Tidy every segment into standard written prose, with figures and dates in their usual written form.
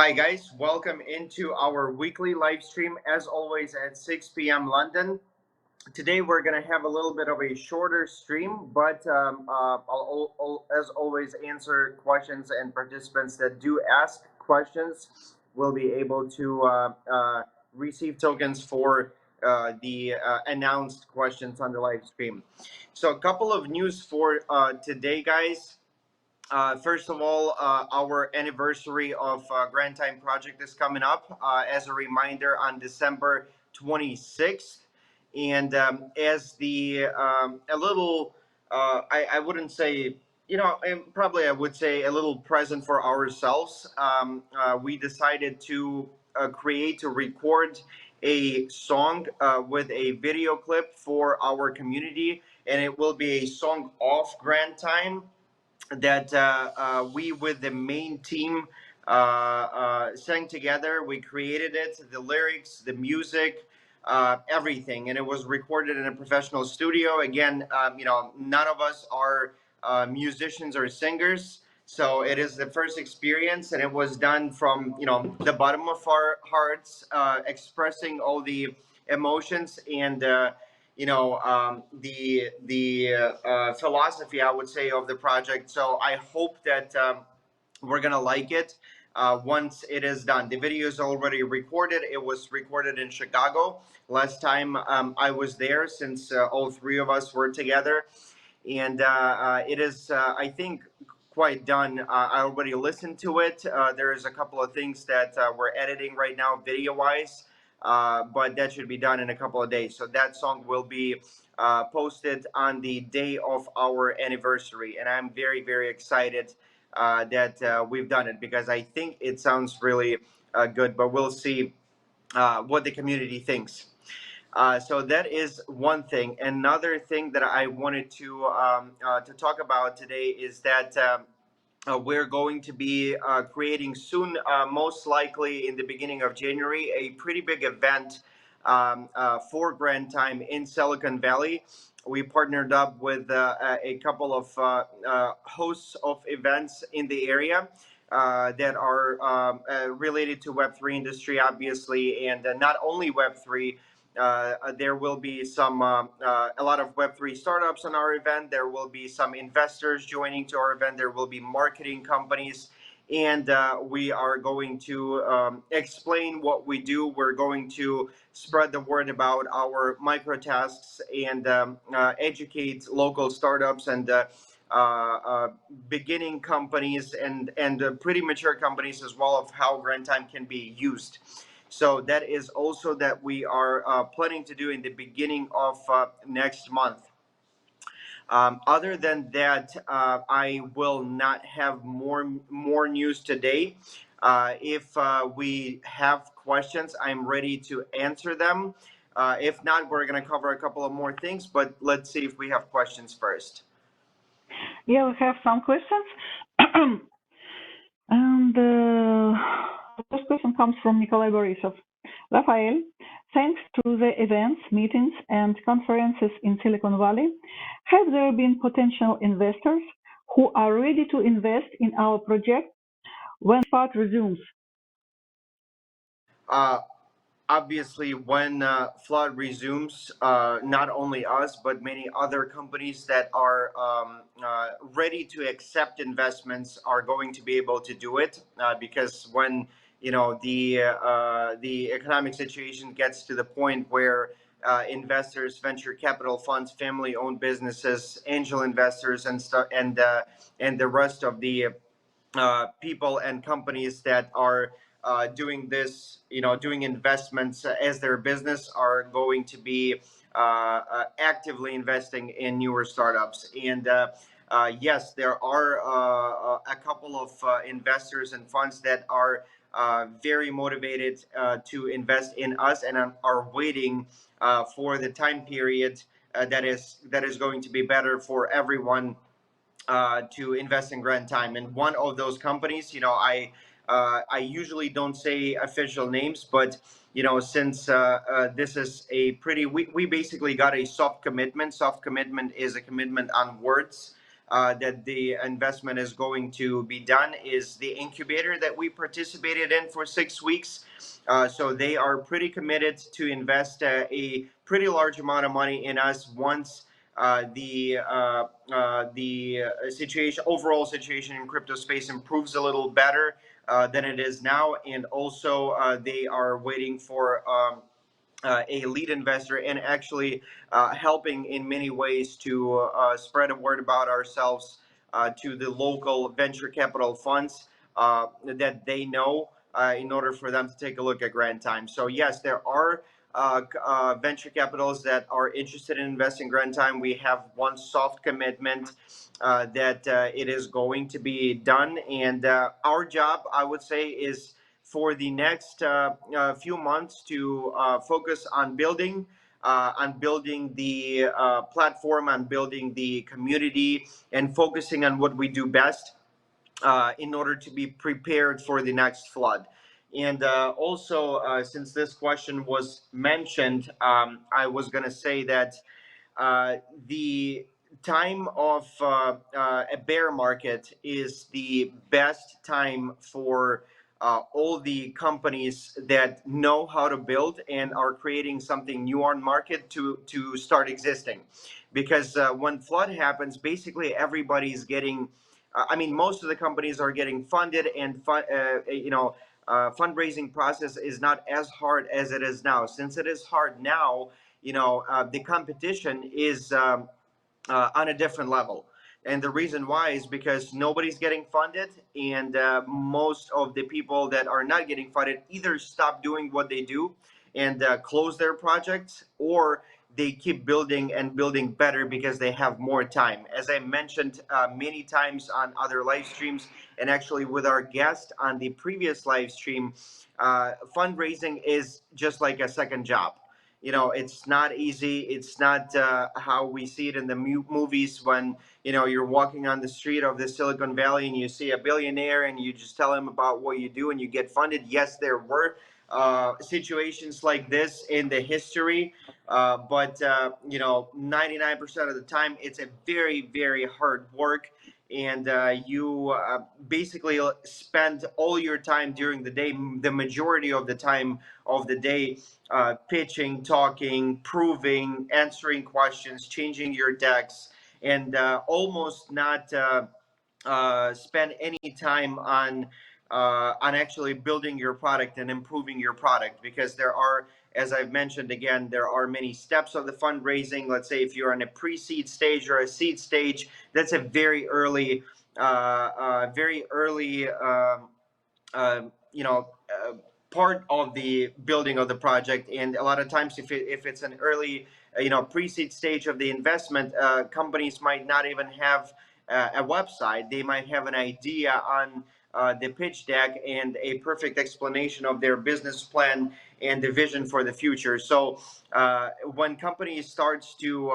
Hi, guys. Welcome into our weekly live stream, as always, at 6 p.m. London. Today, we're going to have a little bit of a shorter stream, but as always, answer questions, and participants that do ask questions will be able to receive tokens for the announced questions on the live stream. So, a couple of news for today, guys. First of all, our anniversary of Grand Time Project is coming up. As a reminder, on December 26th, and as the a little, I wouldn't say, probably I would say a little present for ourselves. We decided to create to record a song with a video clip for our community, and it will be a song off Grand Time that we with the main team sang together. We created it, the lyrics, the music, everything, and it was recorded in a professional studio. Again, none of us are musicians or singers, so it is the first experience, and it was done from the bottom of our hearts, expressing all the emotions and the philosophy, I would say, of the project. So I hope that we're gonna like it once it is done. The video is already recorded. It was recorded in Chicago last time I was there, since all three of us were together, and it is, I think, quite done. I already listened to it. There's a couple of things that we're editing right now, video wise, but that should be done in a couple of days. So that song will be posted on the day of our anniversary, and I'm very, very excited that we've done it, because I think it sounds really good. But we'll see what the community thinks. So that is one thing. Another thing that I wanted to talk about today is that we're going to be creating soon, most likely in the beginning of January, a pretty big event for Grand Time in Silicon Valley. We partnered up with a couple of hosts of events in the area that are related to Web3 industry, obviously, and not only Web3. There will be a lot of Web3 startups on our event. There will be some investors joining to our event. There will be marketing companies, and we are going to explain what we do. We're going to spread the word about our micro tasks, and educate local startups and beginning companies, and pretty mature companies as well, of how Grand Time can be used. So that is also that we are planning to do in the beginning of next month. Other than that, I will not have more news today. If we have questions, I'm ready to answer them. If not, we're going to cover a couple of more things, but let's see if we have questions first. Yeah, we have some questions. And the first question comes from Nikolai Borisov. Rafael, thanks to the events, meetings, and conferences in Silicon Valley, have there been potential investors who are ready to invest in our project when FUD resumes? Obviously, when flood resumes, not only us but many other companies that are ready to accept investments are going to be able to do it, because when the economic situation gets to the point where investors, venture capital funds, family-owned businesses, angel investors, and the rest of the people and companies that are doing this, doing investments as their business, are going to be actively investing in newer startups. And yes, there are a couple of investors and funds that are very motivated to invest in us, and are waiting for the time period that is going to be better for everyone to invest in Grand Time. And one of those companies, I usually don't say official names, but since this is we basically got a soft commitment. Soft commitment is a commitment on words. that the investment is going to be done is the incubator that we participated in for 6 weeks. So they are pretty committed to invest a pretty large amount of money in us once the situation, overall situation in crypto space improves a little better than it is now, and also they are waiting for a lead investor and actually helping in many ways to spread a word about ourselves to the local venture capital funds that they know in order for them to take a look at Grand Time. So yes, there are venture capitals that are interested in investing Grand Time. We have one soft commitment that it is going to be done, and our job, I would say, is for the next few months to focus on building the platform, on building the community, and focusing on what we do best in order to be prepared for the next flood. And also, since this question was mentioned, I was going to say that the time of a bear market is the best time for all the companies that know how to build and are creating something new on market to start existing, because when flood happens, basically everybody's getting I mean, most of the companies are getting funded, and fundraising process is not as hard as it is now. Since it is hard now, the competition is on a different level. And the reason why is because nobody's getting funded, and most of the people that are not getting funded either stop doing what they do and close their projects, or they keep building and building better because they have more time. As I mentioned many times on other live streams, and actually with our guest on the previous live stream, fundraising is just like a second job. It's not easy. It's not how we see it in the movies when you're walking on the street of the Silicon Valley and you see a billionaire and you just tell him about what you do and you get funded. Yes, there were situations like this in the history, but 99% of the time it's a very, very hard work, and you basically spend all your time during the day, the majority of the time of the day, pitching, talking, proving, answering questions, changing your decks, and almost not spend any time on actually building your product and improving your product, because there are, as I've mentioned again, there are many steps of the fundraising. Let's say if you're on a pre-seed stage or a seed stage, that's a very early uh, you know, part of the building of the project. And a lot of times, if it's an early, pre-seed stage of the investment, companies might not even have a website. They might have an idea on the pitch deck and a perfect explanation of their business plan and the vision for the future. So when companies starts to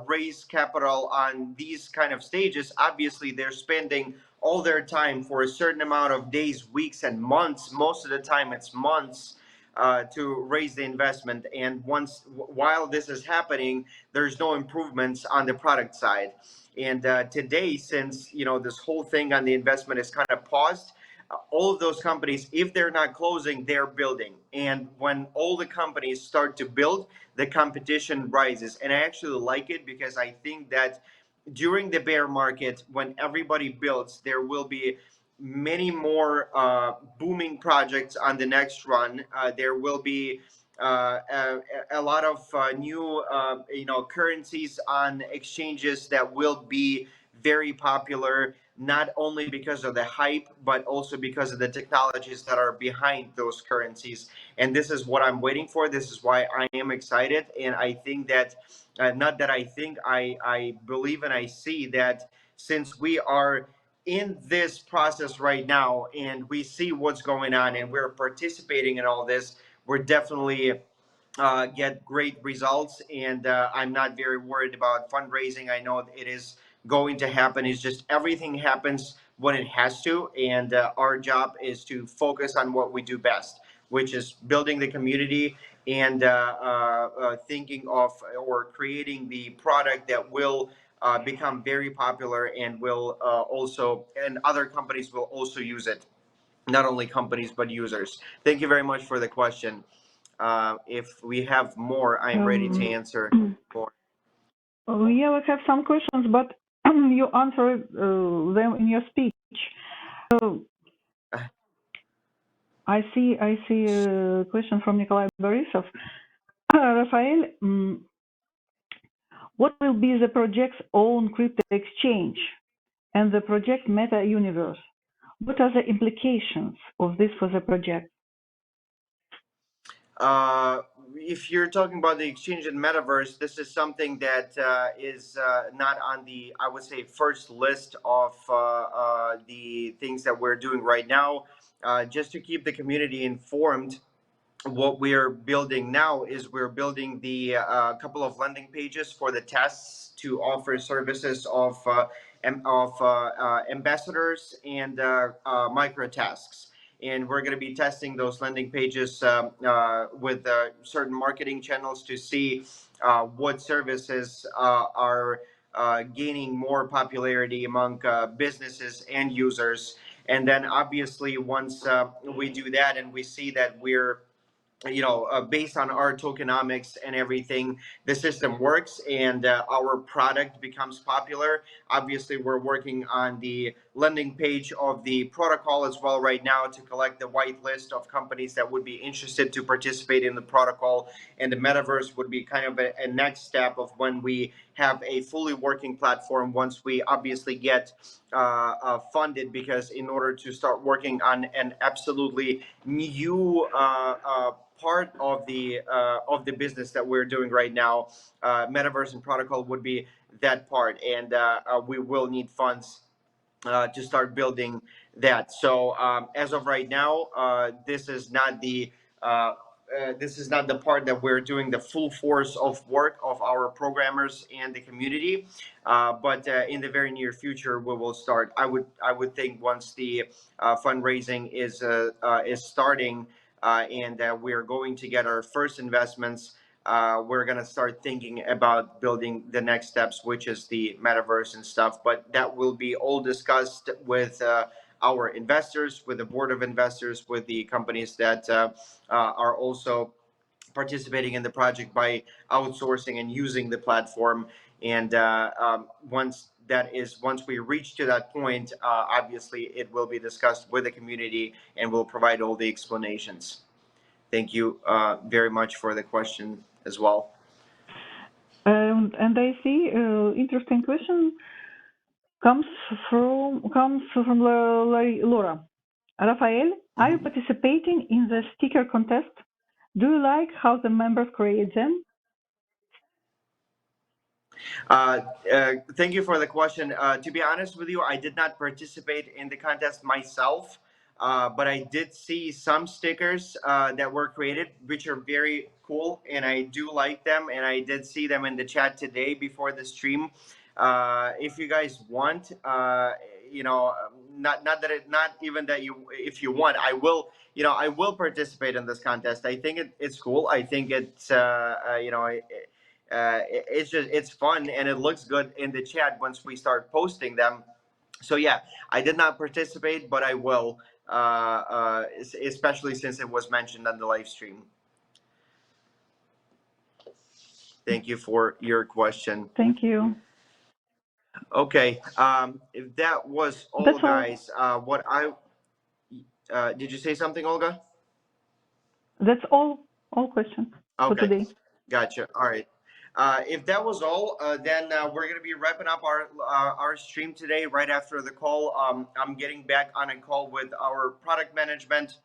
raise capital on these kind of stages, obviously they're spending all their time for a certain amount of days, weeks, and months. Most of the time, it's months to raise the investment. And while this is happening, there's no improvements on the product side. And today, since this whole thing on the investment is kind of paused, all of those companies, if they're not closing, they're building. And when all the companies start to build, the competition rises. And I actually like it, because I think that during the bear market, when everybody builds, there will be many more booming projects on the next run. There will be a lot of new currencies on exchanges that will be very popular, not only because of the hype, but also because of the technologies that are behind those currencies. And this is what I'm waiting for. This is why I am excited. And I think that, not that I think, I believe and I see that since we are in this process right now and we see what's going on and we're participating in all this, we're definitely get great results. And I'm not very worried about fundraising. I know it is going to happen. It's just everything happens when it has to. And our job is to focus on what we do best, which is building the community and thinking of or creating the product that will become very popular and will also, and other companies will also use it. Not only companies, but users. Thank you very much for the question. If we have more, I'm ready to answer more. Yeah, we have some questions, but you answered them in your speech. So I see a question from Nikolai Borisov. Rafael, what will be the project's own crypto exchange and the project Meta Universe? What are the implications of this for the project? If you're talking about the exchange and metaverse, this is something that is not on the, I would say, first list of the things that we're doing right now. Just to keep the community informed, what we're building now is we're building the couple of landing pages for the tests to offer services of ambassadors and micro tasks, and we're going to be testing those landing pages with certain marketing channels to see what services are gaining more popularity among businesses and users. And then obviously once we do that and we see that we're based on our tokenomics and everything, the system works and our product becomes popular. Obviously, we're working on the landing page of the protocol as well right now to collect the white list of companies that would be interested to participate in the protocol. And the metaverse would be kind of a next step of when we have a fully working platform once we obviously get funded, because in order to start working on an absolutely new part of the business that we're doing right now, metaverse and protocol would be that part, and we will need funds to start building that. So as of right now, this is not the part that we're doing the full force of work of our programmers and the community. But in the very near future, we will start. I would think once the fundraising is starting and we're going to get our first investments, we're going to start thinking about building the next steps, which is the metaverse and stuff. But that will be all discussed with our investors, with the board of investors, with the companies that are also participating in the project by outsourcing and using the platform. And once we reach to that point, obviously it will be discussed with the community and we'll provide all the explanations. Thank you very much for the question as well. And I see interesting question comes from Laura. Rafael, are you participating in the sticker contest? Do you like how the members create them? Thank you for the question. To be honest with you, I did not participate in the contest myself, but I did see some stickers that were created, which are very cool, and I do like them. And I did see them in the chat today before the stream. If you guys want, not even that you, if you want, I will. I will participate in this contest. I think it's cool. I think it's it's fun and it looks good in the chat once we start posting them. So yeah, I did not participate, but I will, especially since it was mentioned on the live stream. Thank you for your question. Thank you. Okay, if that was all, That's all. guys, what I did you say something, Olga? That's all questions for Okay, today. gotcha. All right. If that was all, then we're going to be wrapping up our stream today right after the call. I'm getting back on a call with our product management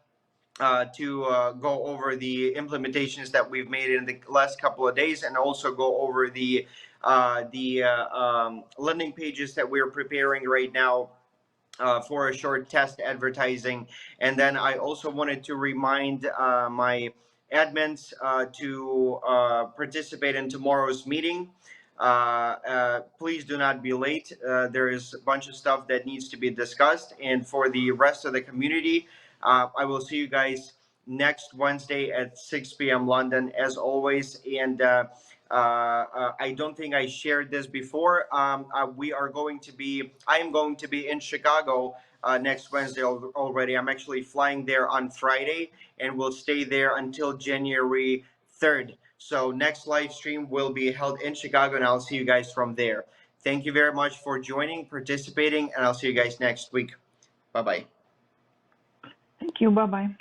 to go over the implementations that we've made in the last couple of days, and also go over the landing pages that we're preparing right now for a short test advertising. And then I also wanted to remind my admins to participate in tomorrow's meeting. Please do not be late. There is a bunch of stuff that needs to be discussed. And for the rest of the community, I will see you guys next Wednesday at 6 p.m. London, as always. And I don't think I shared this before. I am going to be in Chicago next Wednesday already. I'm actually flying there on Friday, and will stay there until January 3rd. So next live stream will be held in Chicago, and I'll see you guys from there. Thank you very much for joining, participating, and I'll see you guys next week. Bye bye. Thank you. Bye bye.